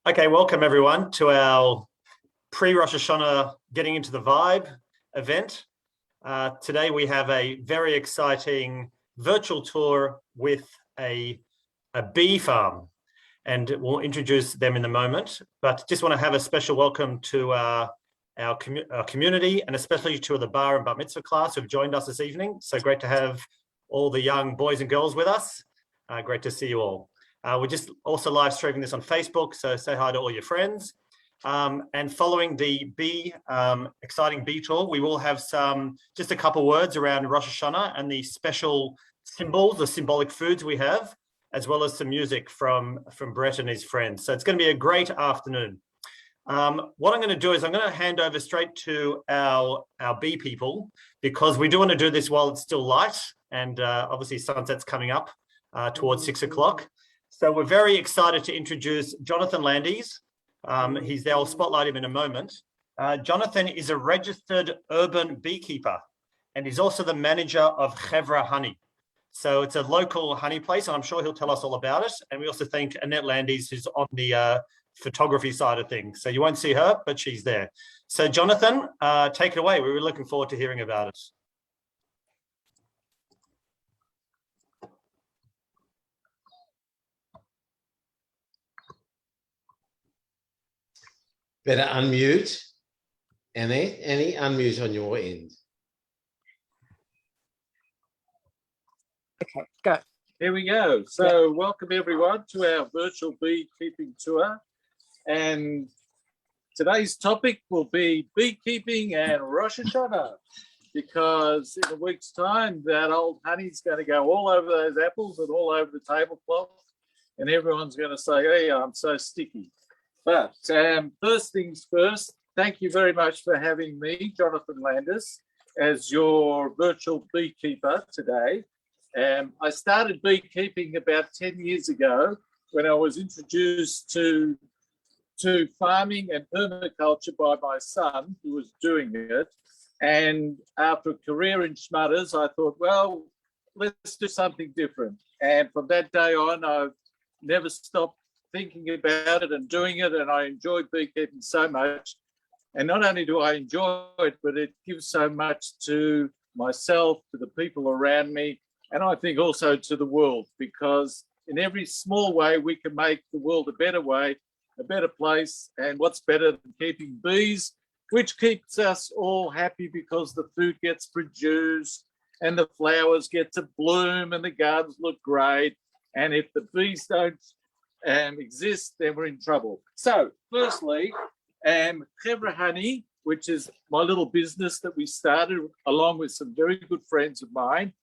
Okay, welcome everyone to our pre-Rosh Hashanah Getting Into the Vibe event. Today we have a very exciting virtual tour with a bee farm, and we'll introduce them in a moment. But just want to have a special welcome to our community, and especially to the bar and bar mitzvah class who've joined us this evening. So great to have all the young boys and girls with us. Great to see you all. We're just also live streaming this on Facebook, so say hi to all your friends. And following the exciting bee tour, we will have just a couple words around Rosh Hashanah and the special symbols, the symbolic foods we have, as well as some music from Brett and his friends. So it's going to be a great afternoon. What I'm going to do is I'm going to hand over straight to our bee people, because we do want to do this while it's still light, and obviously sunset's coming up towards 6 o'clock. So we're very excited to introduce Jonathan Landis. He's there, I'll spotlight him in a moment. Jonathan is a registered urban beekeeper, and he's also the manager of Chevra Honey. So it's a local honey place, and I'm sure he'll tell us all about it. And we also thank Annette Landis, who's on the photography side of things. So you won't see her, but she's there. So Jonathan, take it away. We were looking forward to hearing about it. Better unmute. Any unmute on your end. Okay, go. Here we go. So welcome everyone to our virtual beekeeping tour. And today's topic will be beekeeping and Rosh Hashanah, because in a week's time, that old honey's going to go all over those apples and all over the tablecloth, and everyone's going to say, hey, I'm so sticky. But first things first, thank you very much for having me, Jonathan Landis, as your virtual beekeeper today. I started beekeeping about 10 years ago when I was introduced to farming and permaculture by my son, who was doing it. And after a career in Schmutters, I thought, well, let's do something different. And from that day on, I've never stopped thinking about it and doing it, and I enjoy beekeeping so much. And not only do I enjoy it, but it gives so much to myself, to the people around me, and I think also to the world, because in every small way we can make the world a better way, a better place. And what's better than keeping bees, which keeps us all happy because the food gets produced and the flowers get to bloom and the gardens look great. And if the bees don't exist, then we're in trouble. So firstly, Chevra Honey, which is my little business that we started along with some very good friends of mine,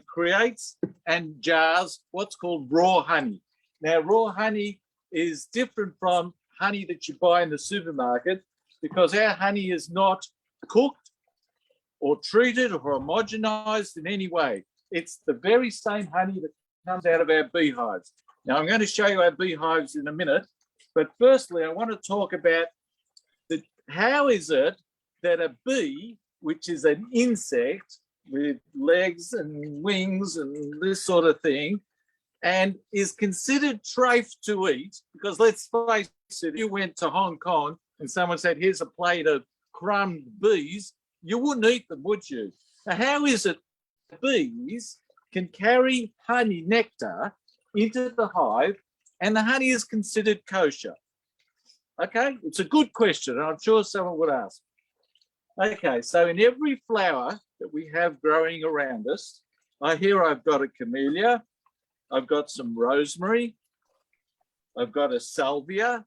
creates and jars what's called raw honey. Now, raw honey is different from honey that you buy in the supermarket, because our honey is not cooked or treated or homogenized in any way. It's the very same honey that comes out of our beehives. Now, I'm going to show you our beehives in a minute, but firstly, I want to talk about how is it that a bee, which is an insect with legs and wings and this sort of thing, and is considered treif to eat, because let's face it, if you went to Hong Kong and someone said, here's a plate of crumbed bees, you wouldn't eat them, would you? Now, how is it bees can carry honey nectar into the hive and the honey is considered kosher? Okay, it's a good question, and I'm sure someone would ask. Okay, so in every flower that we have growing around us, I've got a camellia, I've got some rosemary, I've got a salvia,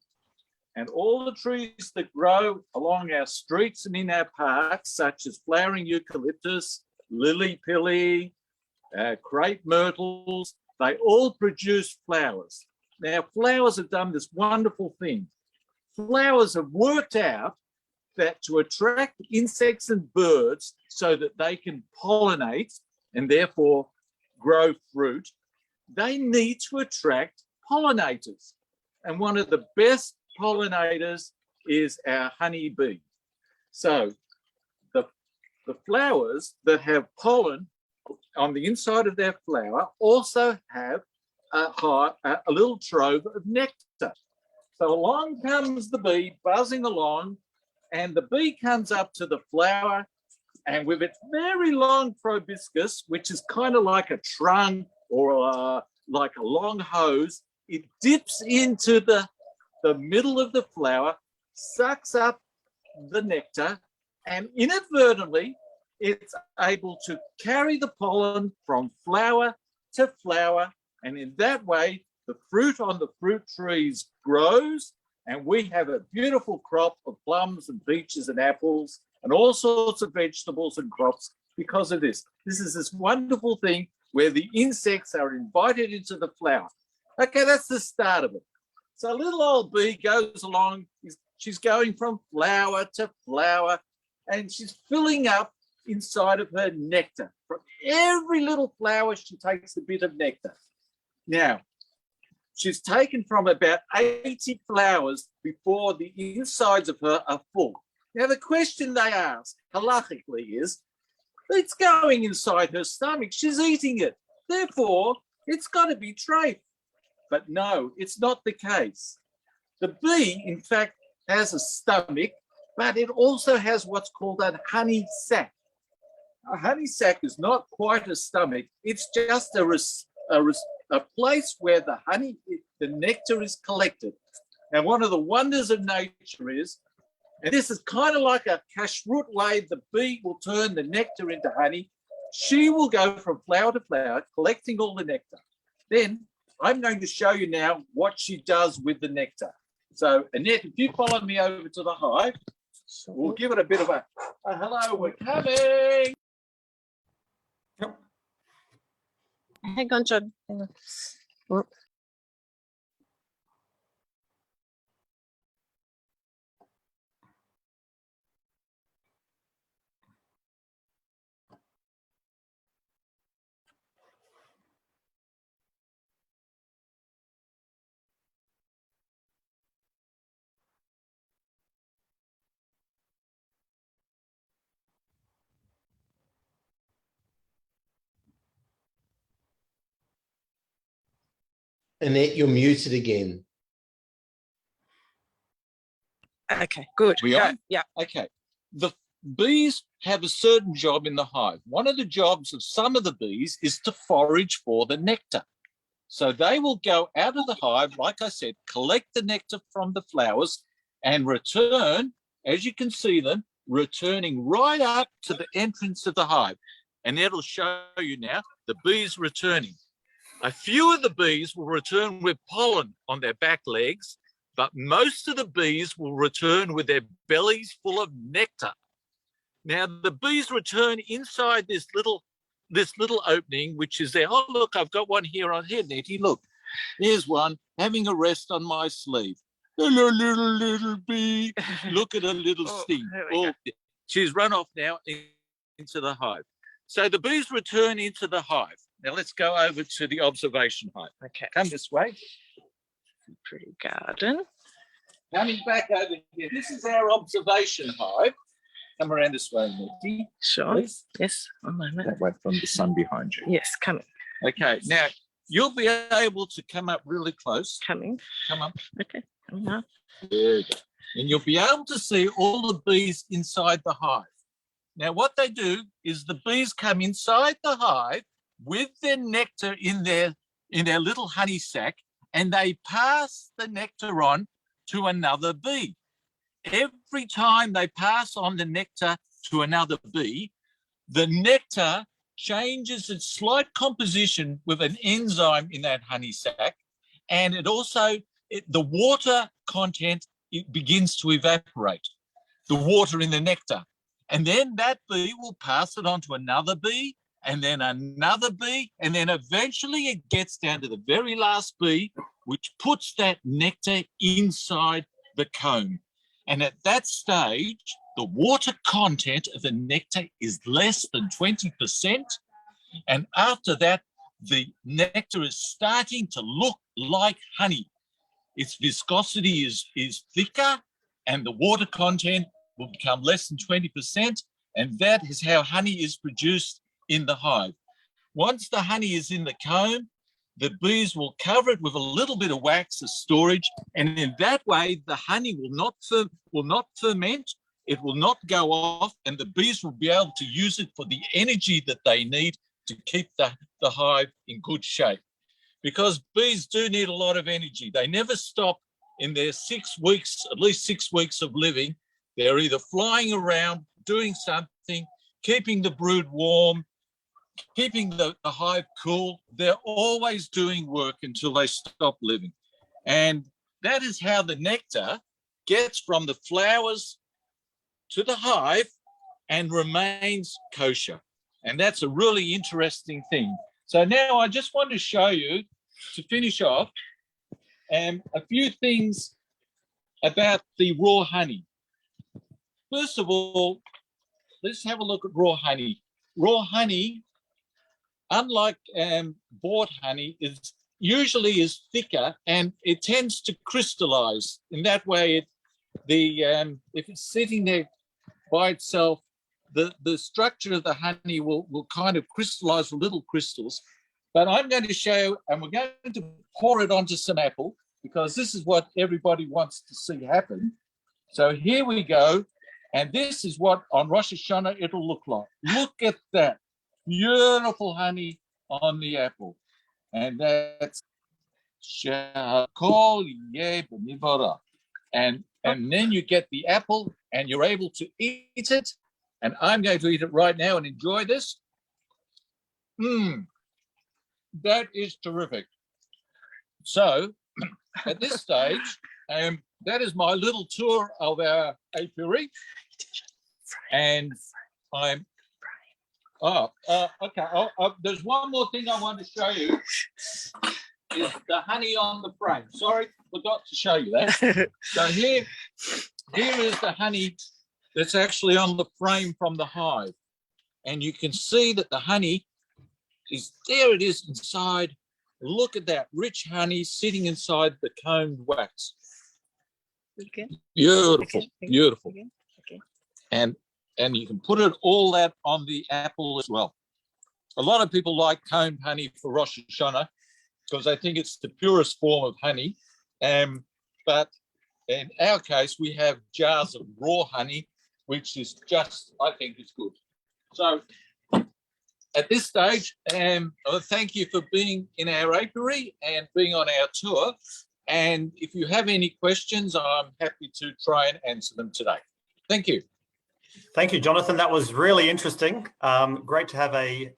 and all the trees that grow along our streets and in our parks, such as flowering eucalyptus, lily-pilly, crepe myrtles, they all produce flowers. Now, flowers have done this wonderful thing. Flowers have worked out that to attract insects and birds so that they can pollinate and therefore grow fruit, they need to attract pollinators. And one of the best pollinators is our honey bee. So the flowers that have pollen on the inside of their flower also have a little trove of nectar. So along comes the bee buzzing along, and the bee comes up to the flower, and with its very long proboscis, which is kind of like a trunk or like a long hose, it dips into the middle of the flower, sucks up the nectar, and inadvertently, it's able to carry the pollen from flower to flower, and in that way, the fruit on the fruit trees grows, and we have a beautiful crop of plums and peaches and apples and all sorts of vegetables and crops because of this. This is this wonderful thing where the insects are invited into the flower. Okay, that's the start of it. So little old bee goes along, she's going from flower to flower, and she's filling up inside of her nectar. From every little flower, she takes a bit of nectar. Now, she's taken from about 80 flowers before the insides of her are full. Now, the question they ask, halachically, is, it's going inside her stomach. She's eating it. Therefore, it's got to be treif. But no, it's not the case. The bee, in fact, has a stomach, but it also has what's called a honey sac. A honey sac is not quite a stomach. It's just a place where the honey, the nectar is collected. Now, one of the wonders of nature is, and this is kind of like a kashrut way, the bee will turn the nectar into honey. She will go from flower to flower, collecting all the nectar. Then I'm going to show you now what she does with the nectar. So, Annette, if you follow me over to the hive, we'll give it a bit of a hello, we're coming. Hang on, John. Hang on. Oh. Annette, you're muted again. Okay, good. We Go. on? Yeah. Okay. The bees have a certain job in the hive. One of the jobs of some of the bees is to forage for the nectar. So they will go out of the hive, like I said, collect the nectar from the flowers and return, as you can see them, returning right up to the entrance of the hive. And it'll show you now the bees returning. A few of the bees will return with pollen on their back legs, but most of the bees will return with their bellies full of nectar. Now, the bees return inside this little opening, which is there. Oh, look, I've got one here on here, Nettie. Look, there's one having a rest on my sleeve. Hello, little bee. Look at her little sting. Oh, she's run off now into the hive. So the bees return into the hive. Now let's go over to the observation hive. Okay. Come this way. Pretty garden. Coming back over here. This is our observation hive. Come around this way, Nettie. Sure. Please. Yes. One moment. That way from the sun behind you. Yes, coming. Okay. Now you'll be able to come up really close. Coming. Come up. Okay. Coming up. There you go. And you'll be able to see all the bees inside the hive. Now, what they do is the bees come inside the hive with their nectar in their little honey sac, and they pass the nectar on to another bee. Every time they pass on the nectar to another bee, the nectar changes its slight composition with an enzyme in that honey sac, and it also, the water content, it begins to evaporate, the water in the nectar. And then that bee will pass it on to another bee, and then another bee, and then eventually it gets down to the very last bee, which puts that nectar inside the comb. And at that stage, the water content of the nectar is less than 20%. And after that, the nectar is starting to look like honey. Its viscosity is thicker, and the water content will become less than 20%. And that is how honey is produced in the hive. Once the honey is in the comb, the bees will cover it with a little bit of wax as storage, and in that way, the honey will not ferment, it will not go off, and the bees will be able to use it for the energy that they need to keep the hive in good shape. Because bees do need a lot of energy. They never stop in their 6 weeks, at least 6 weeks of living. They're either flying around, doing something, keeping the brood warm, keeping the hive cool. They're always doing work until they stop living. And that is how the nectar gets from the flowers to the hive and remains kosher. And that's a really interesting thing. So now I just want to show you, to finish off, a few things about the raw honey. First of all, let's have a look at raw honey. Raw honey, unlike bought honey, is usually thicker and it tends to crystallize. In that way, if it's sitting there by itself, the structure of the honey will kind of crystallize with little crystals. But I'm going to show you, and we're going to pour it onto some apple, because this is what everybody wants to see happen. So here we go. And this is what on Rosh Hashanah it'll look like. Look at that. Beautiful honey on the apple. And that's Shakol Yeh B'Nivara. And then you get the apple and you're able to eat it. And I'm going to eat it right now and enjoy this. That is terrific. So at this stage, that is my little tour of our apiary. And I'm, okay. There's one more thing I want to show you. Is the honey on the frame. Sorry, forgot to show you that. So here is the honey that's actually on the frame from the hive. And you can see that the honey is, there it is inside. Look at that rich honey sitting inside the combed wax. Okay. Beautiful, Okay. beautiful. Okay. And you can put it all that on the apple as well. A lot of people like combed honey for Rosh Hashanah because they think it's the purest form of honey. But in our case, we have jars of raw honey, which is just, I think, is good. So at this stage, thank you for being in our apiary and being on our tour. And if you have any questions, I'm happy to try and answer them today. Thank you. Thank you, Jonathan. That was really interesting. Great to have a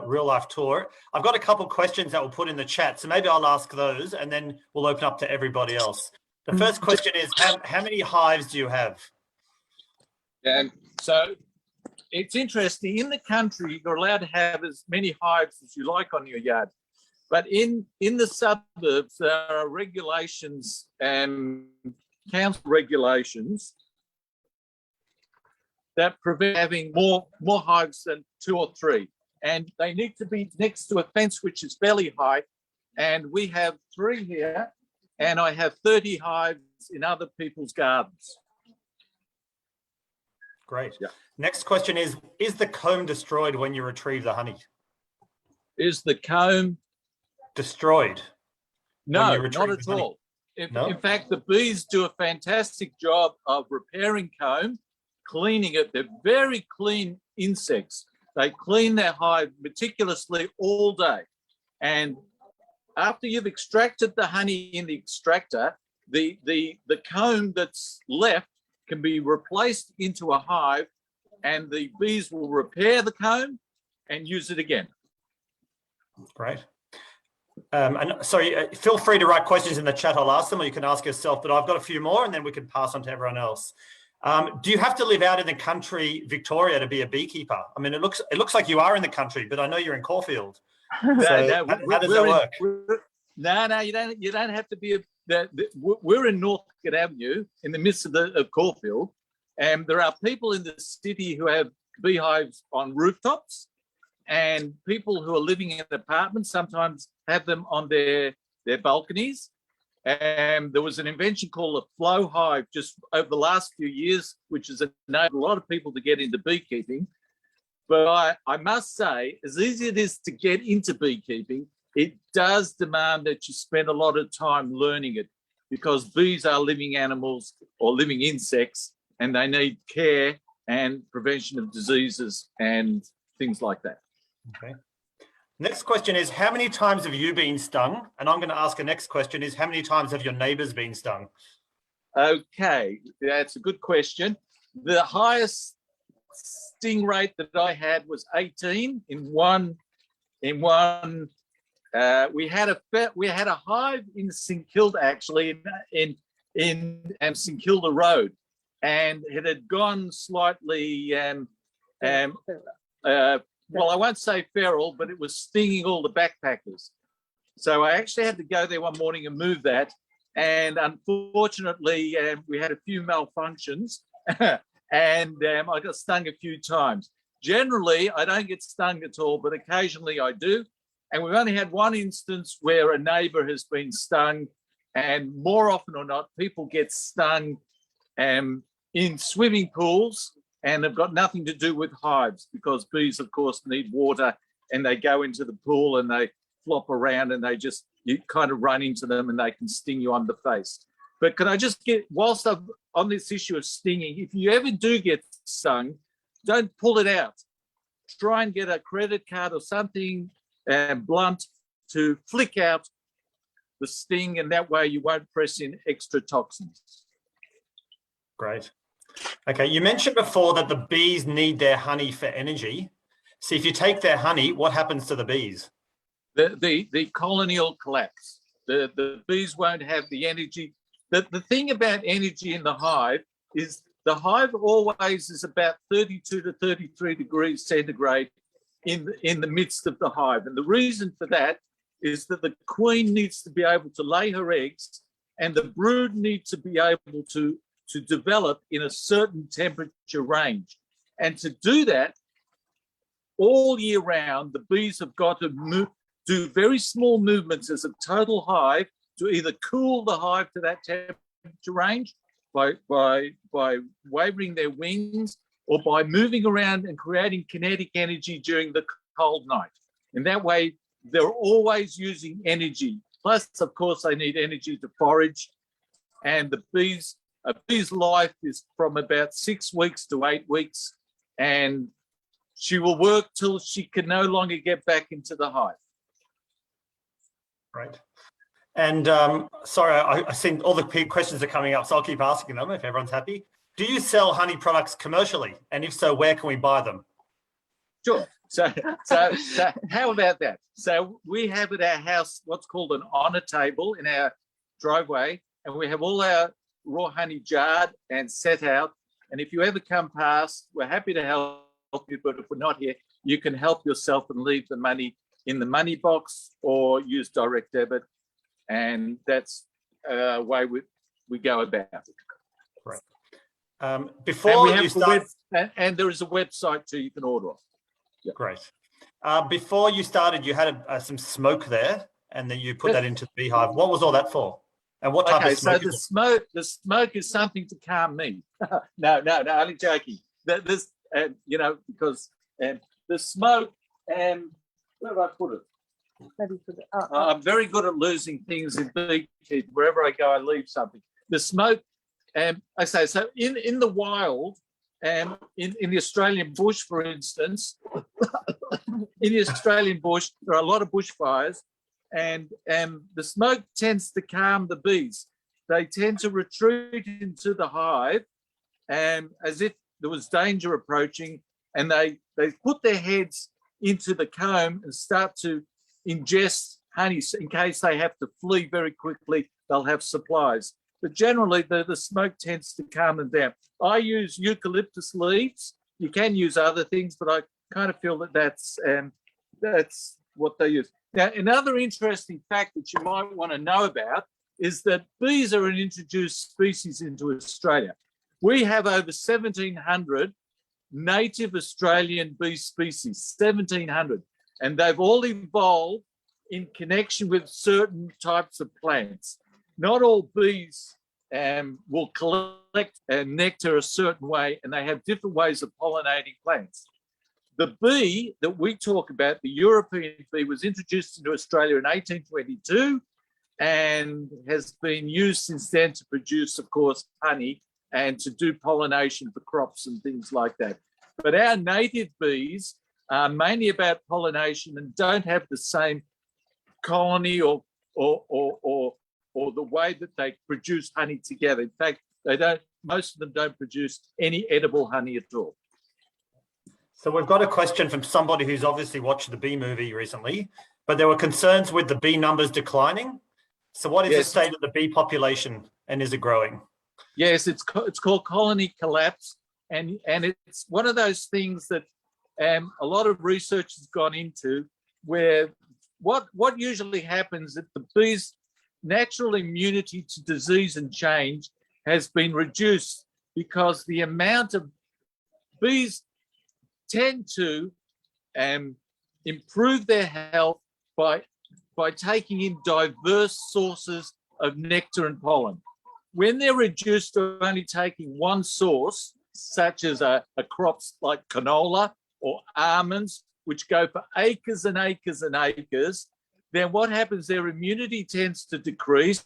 real life tour. I've got a couple of questions that we'll put in the chat, so maybe I'll ask those and then we'll open up to everybody else. The first question is, how many hives do you have? So it's interesting. In the country, you're allowed to have as many hives as you like on your yard. But in the suburbs, there are regulations and council regulations that prevent having more hives than 2 or 3. And they need to be next to a fence which is fairly high. And we have 3 here, and I have 30 hives in other people's gardens. Great. Yeah. Next question is the comb destroyed when you retrieve the honey? Is the comb destroyed? No, not at all. No? In fact, the bees do a fantastic job of repairing comb, cleaning it. They're very clean insects. They clean their hive meticulously all day. And after you've extracted the honey in the extractor, the comb that's left can be replaced into a hive, and the bees will repair the comb and use it again. Great. And sorry, feel free to write questions in the chat. I'll ask them, or you can ask yourself, but I've got a few more and then we can pass on to everyone else. Do you have to live out in the country, Victoria, to be a beekeeper? I mean, it looks like you are in the country, but I know you're in Caulfield. So how does that work? No, you don't have to be. We're in Northcote Avenue, in the midst of Caulfield, and there are people in the city who have beehives on rooftops, and people who are living in apartments sometimes have them on their balconies. And there was an invention called a flow hive just over the last few years, which has enabled a lot of people to get into beekeeping. But I must say, as easy as it is to get into beekeeping, it does demand that you spend a lot of time learning it, because bees are living animals or living insects, and they need care and prevention of diseases and things like that. Okay. Next question is, how many times have you been stung? And I'm going to ask the next question is, how many times have your neighbours been stung? Okay, that's a good question. The highest sting rate that I had was 18 in one. We had a hive in St Kilda, actually, in St Kilda Road, and it had gone slightly. Well, I won't say feral, but it was stinging all the backpackers. So I actually had to go there one morning and move that. And unfortunately, we had a few malfunctions and I got stung a few times. Generally, I don't get stung at all, but occasionally I do. And we've only had one instance where a neighbour has been stung, and more often or not, people get stung in swimming pools, and have got nothing to do with hives, because bees, of course, need water, and they go into the pool and they flop around, and you kind of run into them and they can sting you on the face. But can I just get, whilst I'm on this issue of stinging, if you ever do get stung, don't pull it out. Try and get a credit card or something blunt to flick out the sting, and that way you won't press in extra toxins. Great. Okay, you mentioned before that the bees need their honey for energy. So if you take their honey, what happens to the bees? The colony will collapse. The bees won't have the energy. The thing about energy in the hive is the hive always is about 32 to 33 degrees centigrade in the midst of the hive. And the reason for that is that the queen needs to be able to lay her eggs, and the brood needs to be able to develop in a certain temperature range. And to do that all year round, the bees have got to do very small movements as a total hive to either cool the hive to that temperature range by wavering their wings, or by moving around and creating kinetic energy during the cold night. And that way, they're always using energy. Plus, of course, they need energy to forage. And a bee's life is from about 6 weeks to 8 weeks, and she will work till she can no longer get back into the hive. Right. And sorry, I think all the questions are coming up, so I'll keep asking them if everyone's happy. Do you sell honey products commercially? And if so, where can we buy them? Sure. So how about that? So we have at our house what's called an honour table in our driveway, and we have all our raw honey jarred and set out. And if you ever come past, we're happy to help you, but if we're not here, you can help yourself and leave the money in the money box or use direct debit. And that's the way we go about it. Right. And Before we have you start, and there is a website too you can order off. Yeah. Great. Before you started, you had some smoke there, and then you put that into the beehive. What was all that for? And what type of smoke? So the smoke is something to calm me. No, only joking. This, because the smoke. Where did I put it? I'm very good at losing things in beekeeping. Wherever I go, I leave something. The smoke. I say so in the wild. In the Australian bush, for instance, in the Australian bush, there are a lot of bushfires, and the smoke tends to calm the bees. They tend to retreat into the hive as if there was danger approaching, and they put their heads into the comb and start to ingest honey in case they have to flee very quickly. They'll have supplies. But generally, the smoke tends to calm them down. I use eucalyptus leaves. You can use other things, but I kind of feel that that's what they use. Now, another interesting fact that you might want to know about is that bees are an introduced species into Australia. We have over 1,700 native Australian bee species, 1,700, and they've all evolved in connection with certain types of plants. Not all bees will collect nectar a certain way, and they have different ways of pollinating plants. the bee that we talk about, the European bee, was introduced into Australia in 1822 and has been used since then to produce, of course, honey and to do pollination for crops and things like that. But our native bees are mainly about pollination and don't have the same colony or the way that they produce honey together. In fact, they don't. Most of them don't produce any edible honey at all. So we've got a question from somebody who's obviously watched the bee movie recently, but there were concerns with the bee numbers declining. So what is the state of the bee population and is it growing? Yes, it's called colony collapse, and it's one of those things that a lot of research has gone into, where what usually happens is that the bees' natural immunity to disease and change has been reduced because the amount of bees tend to improve their health by taking in diverse sources of nectar and pollen. When they're reduced to only taking one source, such as a crops like canola or almonds, which go for acres and acres and acres, then what happens, their immunity tends to decrease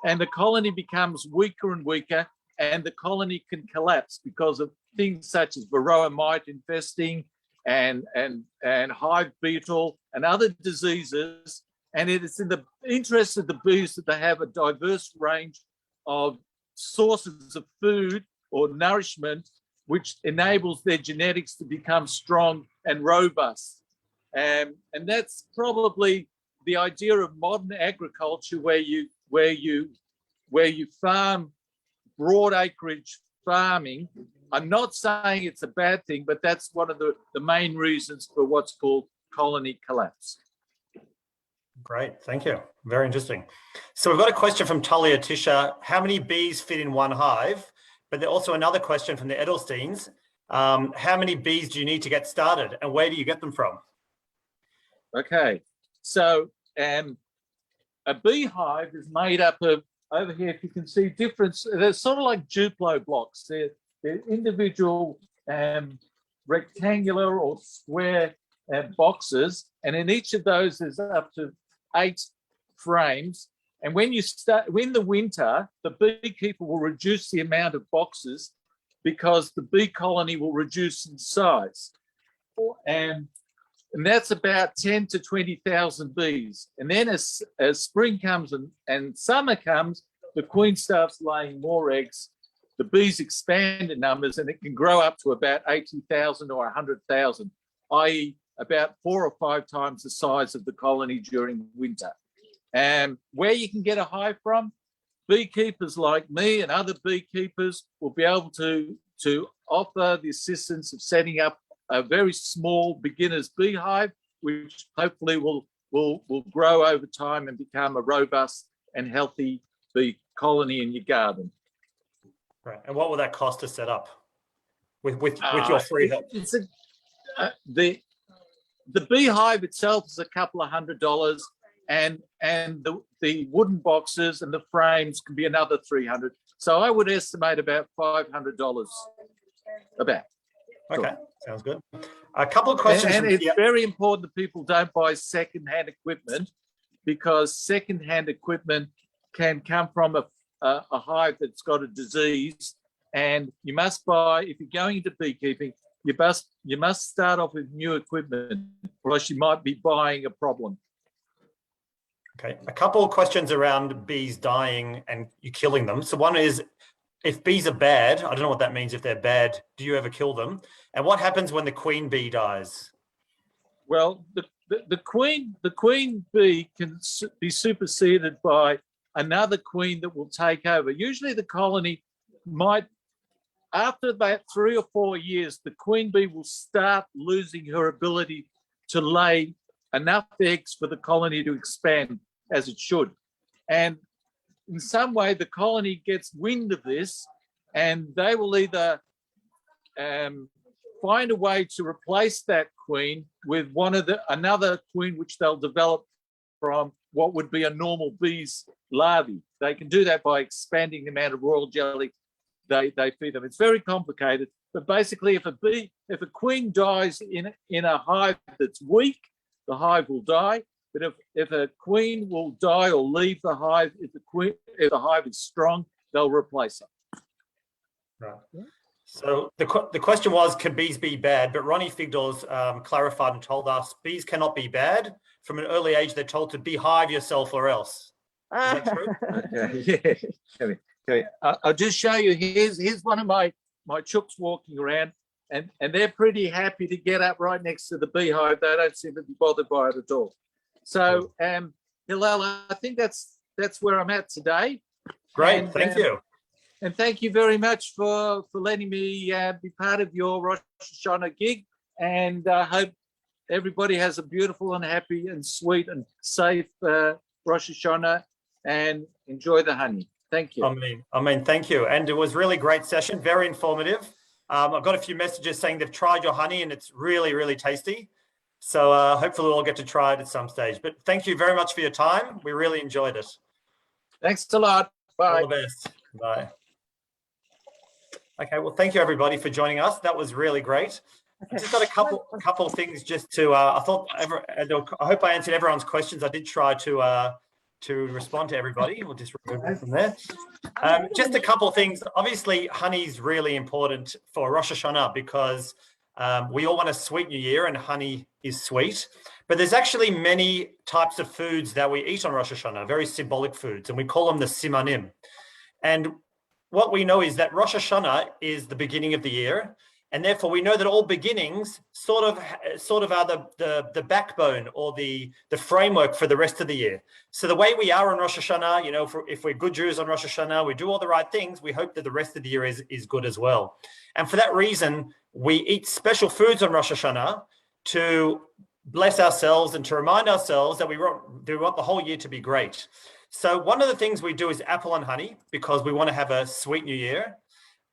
and the colony becomes weaker and weaker, and the colony can collapse because of things such as varroa mite infesting and hive beetle and other diseases. And it is in the interest of the bees that they have a diverse range of sources of food or nourishment, which enables their genetics to become strong and robust. And that's probably the idea of modern agriculture, where you farm broad acreage farming. I'm not saying it's a bad thing, but that's one of the main reasons for what's called colony collapse. Great, thank you. Very interesting. So we've got a question from Talia Tisha. How many bees fit in one hive? But there's also another question from the Edelsteins. How many bees do you need to get started and where do you get them from? Okay, so a beehive is made up of, over here, if you can see different, they're sort of like Duplo blocks. They're individual rectangular or square boxes, and in each of those there's up to 8 frames. And when in the winter, the beekeeper will reduce the amount of boxes because the bee colony will reduce in size. And that's about 10 to 20,000 bees. And then as spring comes and summer comes, the queen starts laying more eggs. The bees expand in numbers and it can grow up to about 80,000 or 100,000, i.e. about 4 or 5 times the size of the colony during winter. And where you can get a hive from, beekeepers like me and other beekeepers will be able to offer the assistance of setting up a very small beginner's beehive, which hopefully will grow over time and become a robust and healthy bee colony in your garden. Right. And what will that cost to set up with your free help? The beehive itself is a couple of $100, and the wooden boxes and the frames can be another $300. So I would estimate about $500 about. Okay, sounds good. A couple of questions. And it's very important that people don't buy second-hand equipment, because second-hand equipment can come from a hive that's got a disease, and you must buy, if you're going into beekeeping, you must start off with new equipment, or else you might be buying a problem. Okay, a couple of questions around bees dying and you killing them. So one is, if bees are bad, I don't know what that means. If they're bad, do you ever kill them? And what happens when the queen bee dies? Well, the queen bee can be superseded by another queen that will take over. Usually the colony might, after about 3 or 4 years, the queen bee will start losing her ability to lay enough eggs for the colony to expand as it should. And in some way, the colony gets wind of this, and they will either find a way to replace that queen with another queen, which they'll develop from what would be a normal bee's larvae. They can do that by expanding the amount of royal jelly they feed them. It's very complicated, but basically, if a queen dies in a hive that's weak, the hive will die. But if a queen will die or leave the hive, if the hive is strong, they'll replace her. Right. So the question was, can bees be bad? But Ronnie Figdor's clarified and told us bees cannot be bad. From an early age, they're told to beehive yourself or else. Is that true? Okay, yeah. Okay. I'll just show you. Here's one of my chooks walking around, and they're pretty happy to get up right next to the beehive. They don't seem to be bothered by it at all. So, Hillel, I think that's where I'm at today. Great, and, thank you. And thank you very much for letting me be part of your Rosh Hashanah gig. And I hope everybody has a beautiful and happy and sweet and safe Rosh Hashanah, and enjoy the honey. Thank you. Amen. Thank you. And it was really great session, very informative. I've got a few messages saying they've tried your honey and it's really, really tasty. So hopefully we'll get to try it at some stage. But thank you very much for your time. We really enjoyed it. Thanks a lot. Bye. All the best. Bye. Okay, well, thank you everybody for joining us. That was really great. Okay. I just got a couple of things just to. I hope I answered everyone's questions. I did try to respond to everybody. We'll just remove that from there. Just a couple of things. Obviously, honey is really important for Rosh Hashanah because we all want a sweet new year, and honey is sweet. But there's actually many types of foods that we eat on Rosh Hashanah, very symbolic foods, and we call them the simanim. And what we know is that Rosh Hashanah is the beginning of the year, and therefore we know that all beginnings sort of are the backbone or the framework for the rest of the year. So the way we are on Rosh Hashanah, you know, if we're good Jews on Rosh Hashanah, we do all the right things, we hope that the rest of the year is good as well. And for that reason, we eat special foods on Rosh Hashanah to bless ourselves and to remind ourselves that we want the whole year to be great. So one of the things we do is apple and honey because we want to have a sweet new year.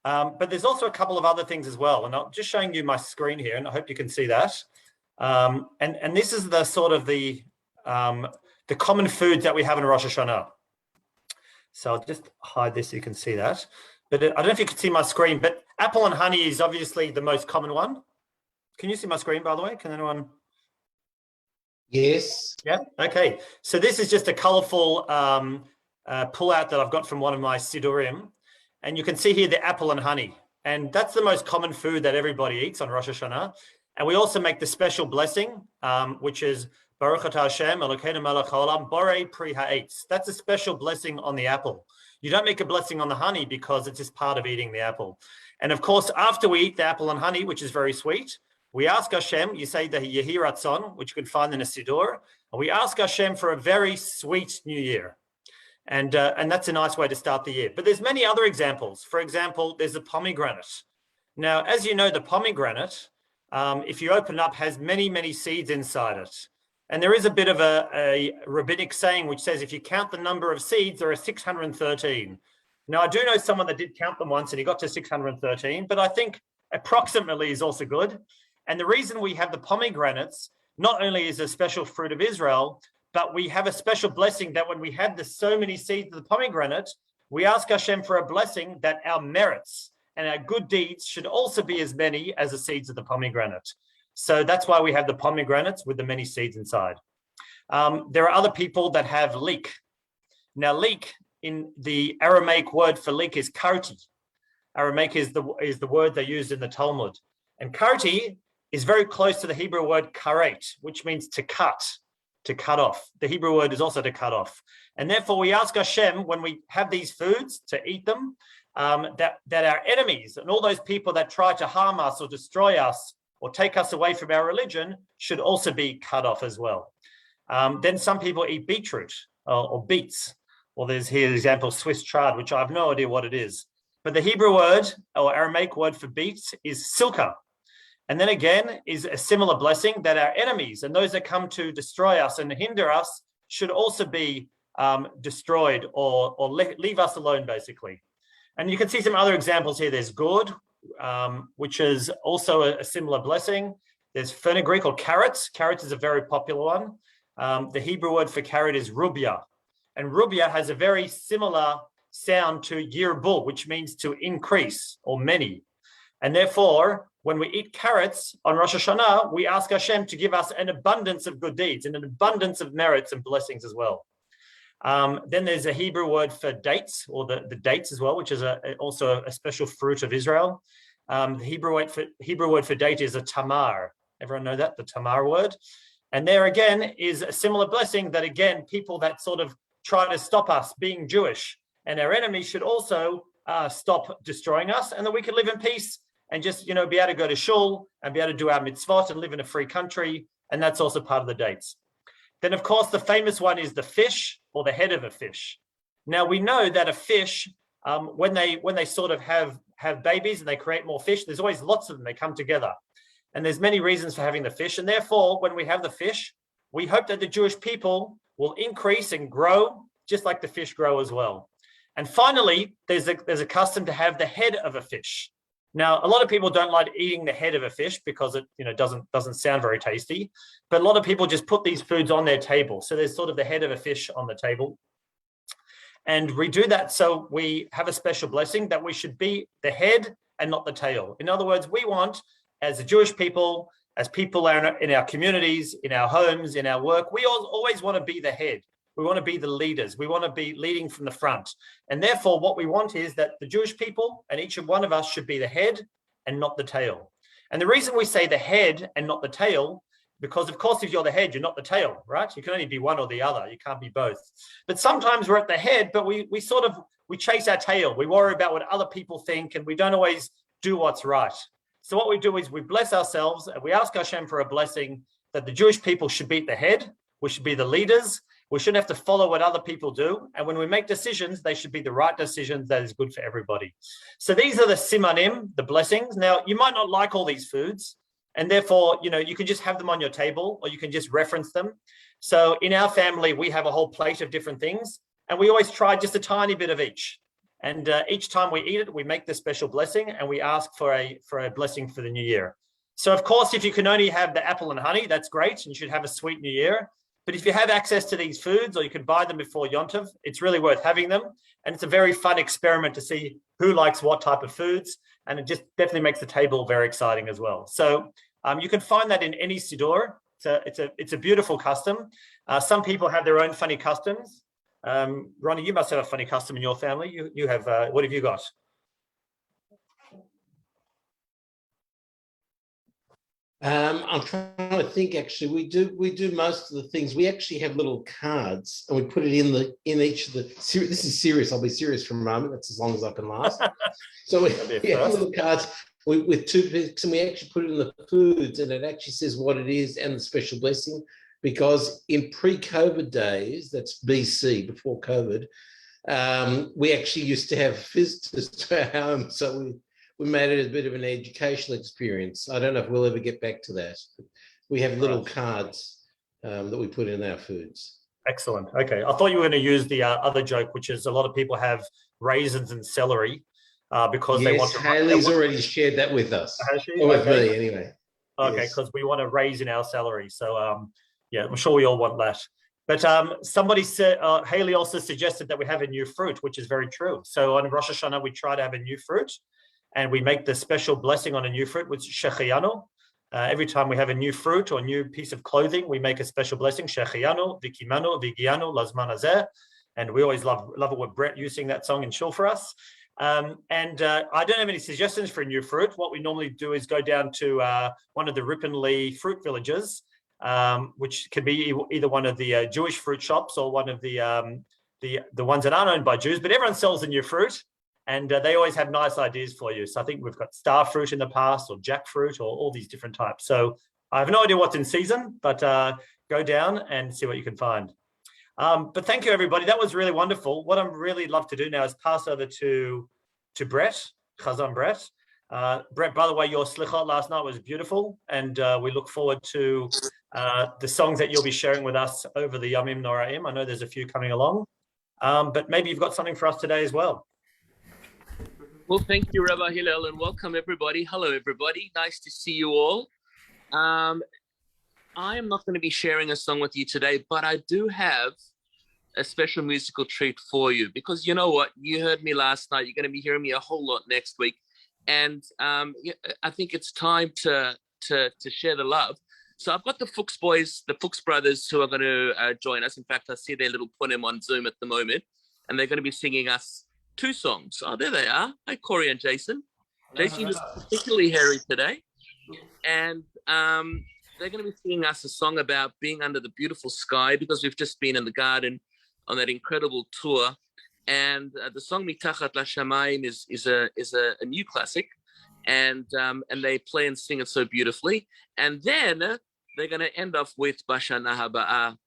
But there's also a couple of other things as well. And I'm just showing you my screen here, and I hope you can see that. And this is the sort of the common foods that we have in Rosh Hashanah. So I'll just hide this so you can see that. But I don't know if you can see my screen, but apple and honey is obviously the most common one. Can you see my screen, by the way? Can anyone? Yes. Yeah. Okay. So this is just a colorful pullout that I've got from one of my Sidurim. And you can see here the apple and honey. And that's the most common food that everybody eats on Rosh Hashanah. And we also make the special blessing, which is Baruch Atah Hashem Elokeinu melech haolam borei pri ha'etz. That's a special blessing on the apple. You don't make a blessing on the honey because it's just part of eating the apple. And of course, after we eat the apple and honey, which is very sweet, we ask Hashem, you say the Yehi Ratzon, which you can find in a Siddur, and we ask Hashem for a very sweet new year. And that's a nice way to start the year. But there's many other examples. For example, there's a pomegranate. Now, as you know, the pomegranate, if you open it up, has many, many seeds inside it. And there is a bit of a rabbinic saying which says if you count the number of seeds, there are 613. Now, I do know someone that did count them once and he got to 613, but I think approximately is also good. And the reason we have the pomegranates, not only is a special fruit of Israel, but we have a special blessing that when we have so many seeds of the pomegranate, we ask Hashem for a blessing that our merits and our good deeds should also be as many as the seeds of the pomegranate. So that's why we have the pomegranates with the many seeds inside. There are other people that have leek. Now, leek, in the Aramaic word for leek is karti. Aramaic is the word they used in the Talmud. And karti is very close to the Hebrew word karet, which means to cut off. The Hebrew word is also to cut off. And therefore we ask Hashem when we have these foods to eat them, that our enemies and all those people that try to harm us or destroy us or take us away from our religion should also be cut off as well. Then some people eat beetroot or beets, or there's here the example Swiss chard, which I have no idea what it is. But the Hebrew word or Aramaic word for beets is silka. And then again is a similar blessing that our enemies and those that come to destroy us and hinder us should also be destroyed or leave us alone, basically. And you can see some other examples here. There's gourd, which is also a similar blessing. There's fenugreek or carrots. Carrots is a very popular one. The Hebrew word for carrot is rubia. And rubia has a very similar sound to yirbul, which means to increase or many. And therefore, when we eat carrots on Rosh Hashanah, we ask Hashem to give us an abundance of good deeds and an abundance of merits and blessings as well. Then there's a Hebrew word for dates, or the dates as well, which is also a special fruit of Israel. The Hebrew word for date is a tamar. Everyone know that, the tamar word? And there again is a similar blessing that, again, people that sort of try to stop us being Jewish and our enemies should also stop destroying us, and that we can live in peace and just, be able to go to Shule and be able to do our mitzvot and live in a free country. And that's also part of the dates. Then, of course, the famous one is the fish, or the head of a fish. Now, we know that a fish, when they sort of have babies and they create more fish, there's always lots of them. They come together. And there's many reasons for having the fish. And therefore, when we have the fish, we hope that the Jewish people will increase and grow just like the fish grow as well. And finally, there's a custom to have the head of a fish. Now, a lot of people don't like eating the head of a fish because it doesn't sound very tasty. But a lot of people just put these foods on their table. So there's sort of the head of a fish on the table. And we do that so we have a special blessing that we should be the head and not the tail. In other words, we want, as a Jewish people, as people in our communities, in our homes, in our work, we always want to be the head. We want to be the leaders. We want to be leading from the front. And therefore, what we want is that the Jewish people and each one of us should be the head and not the tail. And the reason we say the head and not the tail, because of course, if you're the head, you're not the tail, right? You can only be one or the other. You can't be both. But sometimes we're at the head, but we chase our tail. We worry about what other people think, and we don't always do what's right. So what we do is we bless ourselves and we ask Hashem for a blessing that the Jewish people should be at the head. We should be the leaders. We shouldn't have to follow what other people do. And when we make decisions, they should be the right decisions that is good for everybody. So these are the simanim, the blessings. Now, you might not like all these foods, and therefore, you can just have them on your table, or you can just reference them. So in our family, we have a whole plate of different things, and we always try just a tiny bit of each. And each time we eat it, we make the special blessing, and we ask for a blessing for the new year. So of course, if you can only have the apple and honey, that's great, and you should have a sweet new year. But if you have access to these foods, or you can buy them before Yom Tov, it's really worth having them. And it's a very fun experiment to see who likes what type of foods. And it just definitely makes the table very exciting as well. So you can find that in any siddur. It's a beautiful custom. Some people have their own funny customs. Ronnie, you must have a funny custom in your family. You have, what have you got? I'm trying to think. Actually, we do most of the things. We actually have little cards, and we put it in each of the. This is serious. I'll be serious for a moment. That's as long as I can last. So we have little cards with toothpicks, and we actually put it in the foods, and it actually says what it is and the special blessing. Because in pre-COVID days, that's BC, before COVID, we actually used to have visitors to our home, so we made it a bit of an educational experience. I don't know if we'll ever get back to that. But we have little cards that we put in our foods. Excellent. Okay. I thought you were going to use the other joke, which is a lot of people have raisins and celery because they want to. Haley's already shared that with us. Has she? Or with me, anyway. Okay, because we want to raise in our salary. So, yeah, I'm sure we all want that. But somebody said, Haley also suggested that we have a new fruit, which is very true. So on Rosh Hashanah, we try to have a new fruit. And we make the special blessing on a new fruit, which is Shechianu. Every time we have a new fruit or new piece of clothing, we make a special blessing, Shechianu, Vikimanu, Vigianu, Lazman Hazeh. And we always love it with Brett using that song in Shul for us. I don't have any suggestions for a new fruit. What we normally do is go down to one of the Ripponlea fruit villages, which can be either one of the Jewish fruit shops or one of the ones that aren't owned by Jews, but everyone sells a new fruit. And they always have nice ideas for you. So I think we've got star fruit in the past, or jackfruit, or all these different types. So I have no idea what's in season, but go down and see what you can find. But thank you, everybody. That was really wonderful. What I'd really love to do now is pass over to Brett, Chazan Brett. Brett, by the way, your slichot last night was beautiful. And we look forward to the songs that you'll be sharing with us over the Yamim Noraim. I know there's a few coming along, but maybe you've got something for us today as well. Well, thank you, Rabbi Hillel, and welcome everybody. Hello, everybody. Nice to see you all. I am not going to be sharing a song with you today, but I do have a special musical treat for you, because you know what? You heard me last night. You're going to be hearing me a whole lot next week. And I think it's time to share the love. So I've got the Fuchs boys, the Fuchs brothers, who are going to join us. In fact, I see their little punim on Zoom at the moment, and they're going to be singing us 2 songs. Oh, there they are. Hi, Corey and Jason. Jason, you look particularly hairy today. And they're going to be singing us a song about being under the beautiful sky, because we've just been in the garden on that incredible tour. And the song Mitachat Lashamayim is a new classic. And they play and sing it so beautifully. And then they're going to end off with Bashana Haba'ah,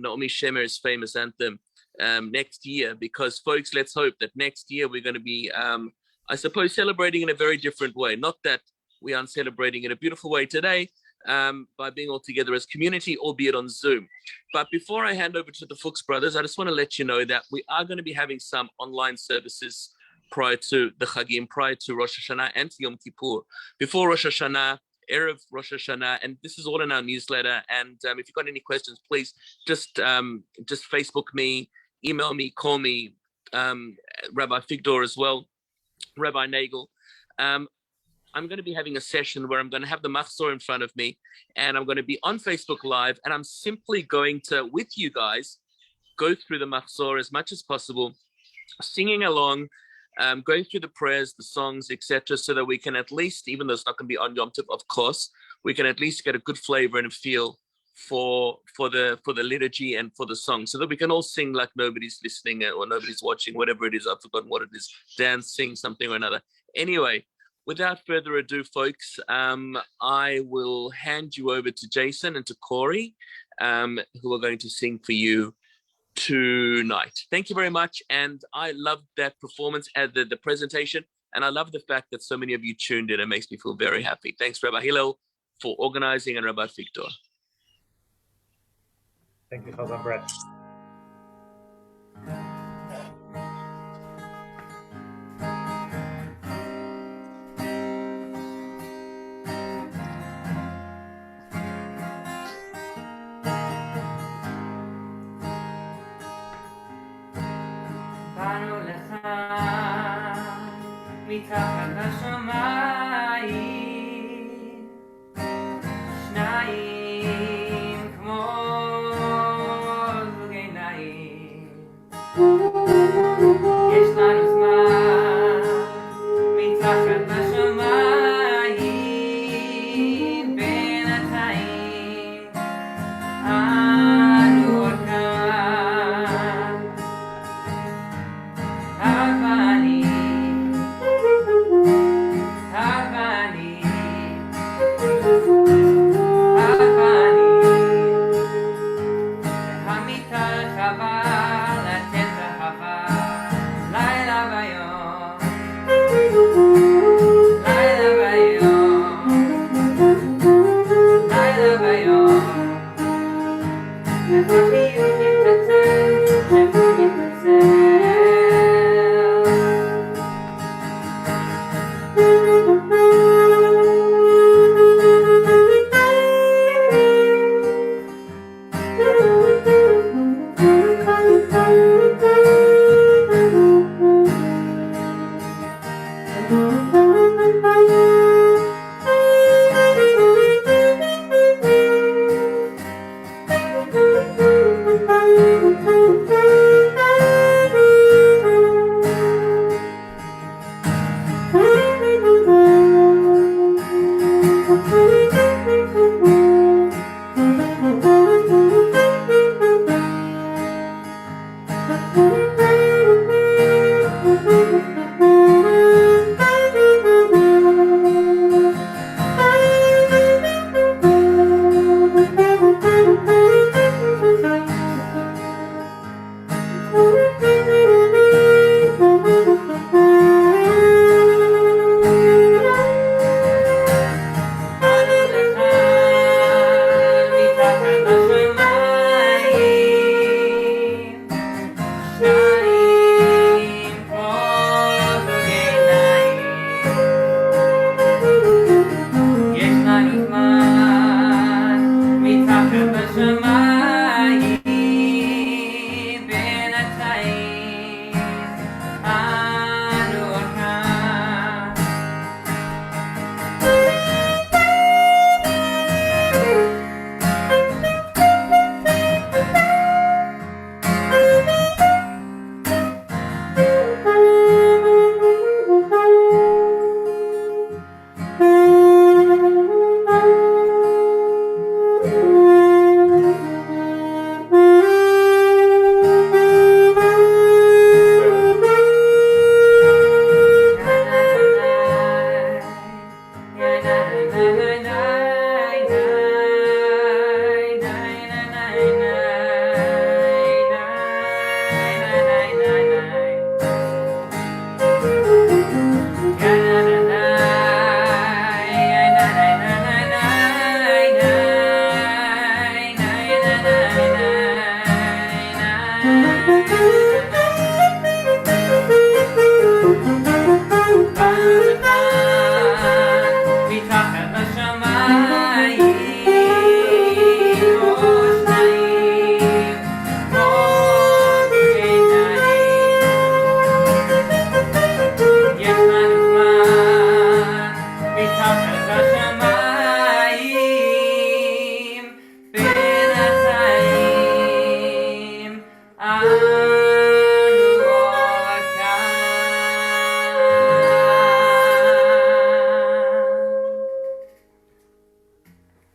Naomi Shemer's famous anthem, next year. Because, folks, let's hope that next year we're going to be, I suppose, celebrating in a very different way. Not that we aren't celebrating in a beautiful way today, by being all together as community, albeit on Zoom. But before I hand over to the Fuchs brothers, I just want to let you know that we are going to be having some online services prior to the Chagim, prior to Rosh Hashanah and Yom Kippur. Before Rosh Hashanah, Erev Rosh Hashanah, and this is all in our newsletter. And if you've got any questions, please just Facebook me, email me, call me, Rabbi Figdor as well, Rabbi Nagel. I'm going to be having a session where I'm going to have the Machzor in front of me, and I'm going to be on Facebook Live, and I'm simply going to, with you guys, go through the Machzor as much as possible, singing along, going through the prayers, the songs, etc., so that we can at least, even though it's not going to be on Yom Tov, of course, we can at least get a good flavor and a feel for the liturgy and for the song, so that we can all sing like nobody's listening or nobody's watching, whatever it is. I've forgotten what it is. Dance, sing, something or another. Anyway, without further ado, folks, I will hand you over to Jason and to Corey, who are going to sing for you tonight. Thank you very much. And I love that performance and the presentation. And I love the fact that so many of you tuned in. It makes me feel very happy. Thanks, Rabbi Hillel, for organizing, and Rabbi Victor. Thank you, Chazan Brett. מתחת לשמיים, שניים כמו זוג עיניים. יש לנו זמן מתחת לשמיים, בינתיים אנו עוד כאן, אבנים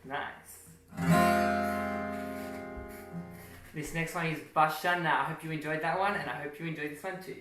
Nice. This next one is Bashana. I hope you enjoyed that one, and I hope you enjoyed this one too.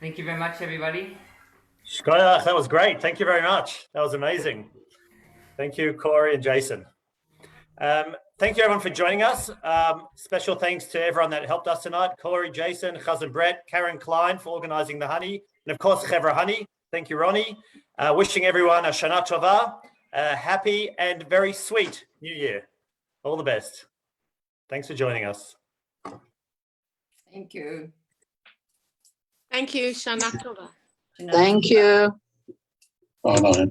Thank you very much, everybody. Shkoyach, that was great. Thank you very much. That was amazing. Thank you, Corey and Jason. Thank you, everyone, for joining us. Special thanks to everyone that helped us tonight. Corey, Jason, Cousin Brett, Karen Klein for organizing the honey. And of course, Chevra Honey. Thank you, Ronnie. Wishing everyone a Shana Tova, a happy and very sweet New Year. All the best. Thanks for joining us. Thank you. Thank you, Shana Tova. Thank you. Bye-bye.